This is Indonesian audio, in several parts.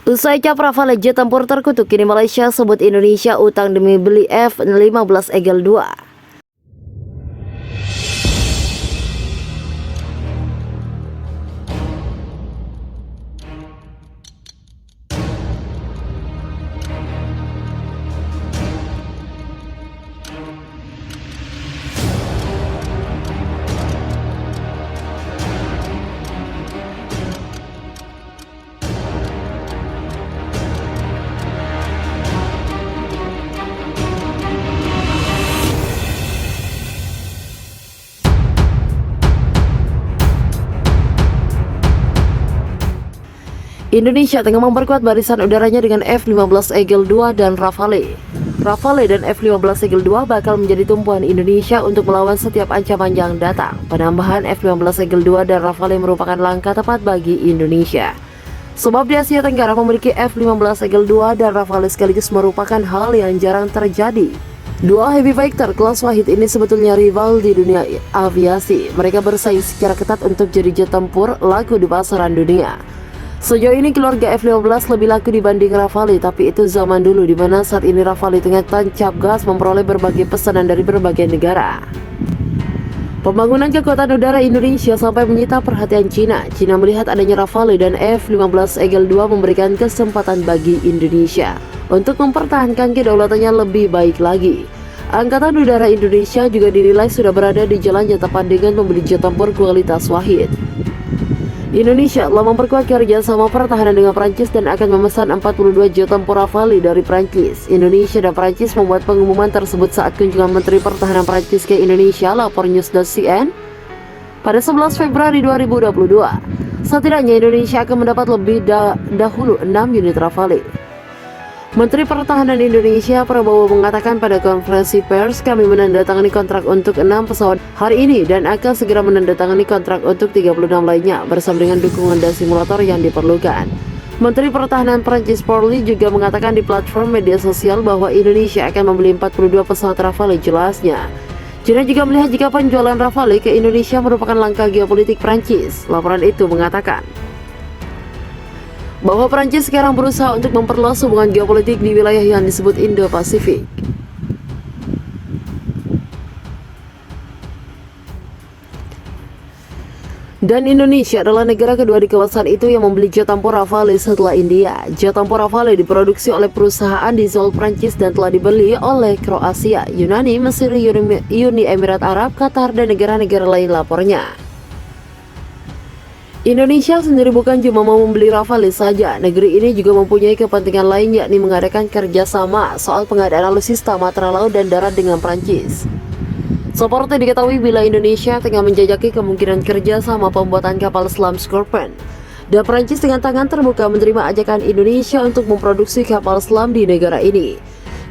Usai cap Rafale jet tempur terkutuk, kini Malaysia sebut Indonesia utang demi beli F-15 Eagle 2. Indonesia tengah memperkuat barisan udaranya dengan F-15 Eagle 2 dan Rafale. Rafale dan F-15 Eagle 2 bakal menjadi tumpuan Indonesia untuk melawan setiap ancaman yang datang. Penambahan F-15 Eagle 2 dan Rafale merupakan langkah tepat bagi Indonesia. Sebab di Asia Tenggara memiliki F-15 Eagle 2 dan Rafale sekaligus merupakan hal yang jarang terjadi. Dua heavy fighter kelas Wahid ini sebetulnya rival di dunia aviasi. Mereka bersaing secara ketat untuk jadi jet tempur laku di pasaran dunia. Sejauh ini keluarga F-15 lebih laku dibanding Rafale, tapi itu zaman dulu, di mana saat ini Rafale tengah tancap gas memperoleh berbagai pesanan dari berbagai negara. Pembangunan kekuatan udara Indonesia sampai menyita perhatian Cina. Cina melihat adanya Rafale dan F-15 Eagle 2 memberikan kesempatan bagi Indonesia untuk mempertahankan kedaulatannya lebih baik lagi. Angkatan Udara Indonesia juga dinilai sudah berada di jalan yang tepat dengan membeli jet tempur kualitas Wahid. Indonesia telah memperkuat kerjasama pertahanan dengan Prancis dan akan memesan 42 jet tempur Rafale dari Prancis. Indonesia dan Prancis membuat pengumuman tersebut saat kunjungan Menteri Pertahanan Prancis ke Indonesia, lapor News.cn, pada 11 Februari 2022. Setidaknya Indonesia akan mendapat lebih dahulu 6 unit Rafale. Menteri Pertahanan Indonesia Prabowo mengatakan pada konferensi pers, kami menandatangani kontrak untuk 6 pesawat hari ini dan akan segera menandatangani kontrak untuk 36 lainnya bersama dengan dukungan dan simulator yang diperlukan. Menteri Pertahanan Prancis Parly juga mengatakan di platform media sosial bahwa Indonesia akan membeli 42 pesawat Rafale. Jelasnya, China juga melihat jika penjualan Rafale ke Indonesia merupakan langkah geopolitik Prancis. Laporan itu mengatakan bahwa Prancis sekarang berusaha untuk memperluas hubungan geopolitik di wilayah yang disebut Indo-Pasifik. Dan Indonesia adalah negara kedua di kawasan itu yang membeli jet tempur Rafale setelah India. Jet tempur Rafale diproduksi oleh perusahaan diesel Prancis dan telah dibeli oleh Kroasia, Yunani, Mesir, Uni Emirat Arab, Qatar, dan negara-negara lain, lapornya. Indonesia sendiri bukan cuma mau membeli Rafale saja, negeri ini juga mempunyai kepentingan lain, yakni mengadakan kerjasama soal pengadaan alutsista matra laut dan darat dengan Prancis. Seperti diketahui, bila Indonesia tengah menjajaki kemungkinan kerjasama pembuatan kapal selam Scorpion, dan Prancis dengan tangan terbuka menerima ajakan Indonesia untuk memproduksi kapal selam di negara ini.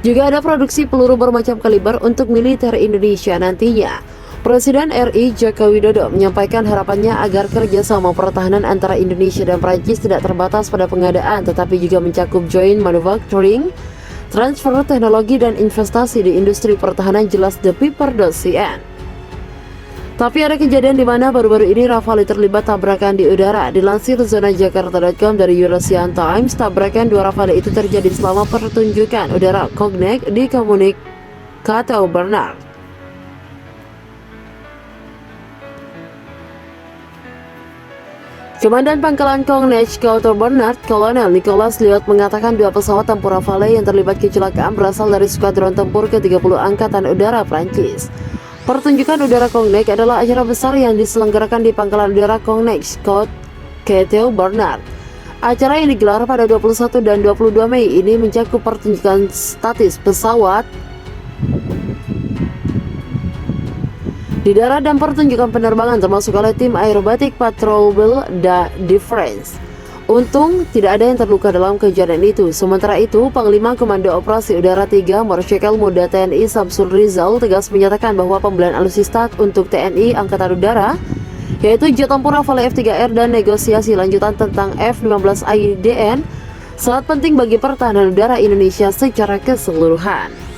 Juga ada produksi peluru bermacam kaliber untuk militer Indonesia nantinya. Presiden RI Joko Widodo menyampaikan harapannya agar kerjasama pertahanan antara Indonesia dan Prancis tidak terbatas pada pengadaan, tetapi juga mencakup joint manufacturing, transfer teknologi, dan investasi di industri pertahanan, jelas ThePaper.cn. Tapi ada kejadian di mana baru-baru ini Rafale terlibat tabrakan di udara. Dilansir zona Jakarta.com dari Eurasian Times, tabrakan dua Rafale itu terjadi selama pertunjukan udara Cognac di Komunik Chateau Bernard. Komandan Pangkalan Cognac Chateau Bernard, Kolonel Nicholas Liot, mengatakan dua pesawat tempur Rafale yang terlibat kecelakaan berasal dari skuadron tempur ke-30 Angkatan Udara Prancis. Pertunjukan udara Cognac adalah acara besar yang diselenggarakan di Pangkalan Udara Cognac Chateau Bernard. Acara yang digelar pada 21 dan 22 Mei ini mencakup pertunjukan statis pesawat di darat dan pertunjukan penerbangan termasuk oleh tim aerobatik Patrol de France. Untung tidak ada yang terluka dalam kejadian itu. Sementara itu, Panglima Komando Operasi Udara 3 Marsikal Muda TNI Samsul Rizal tegas menyatakan bahwa pembelian alutsista untuk TNI Angkatan Udara, yaitu jet tempur Rafale F3R dan negosiasi lanjutan tentang F-15 IDN, sangat penting bagi pertahanan udara Indonesia secara keseluruhan.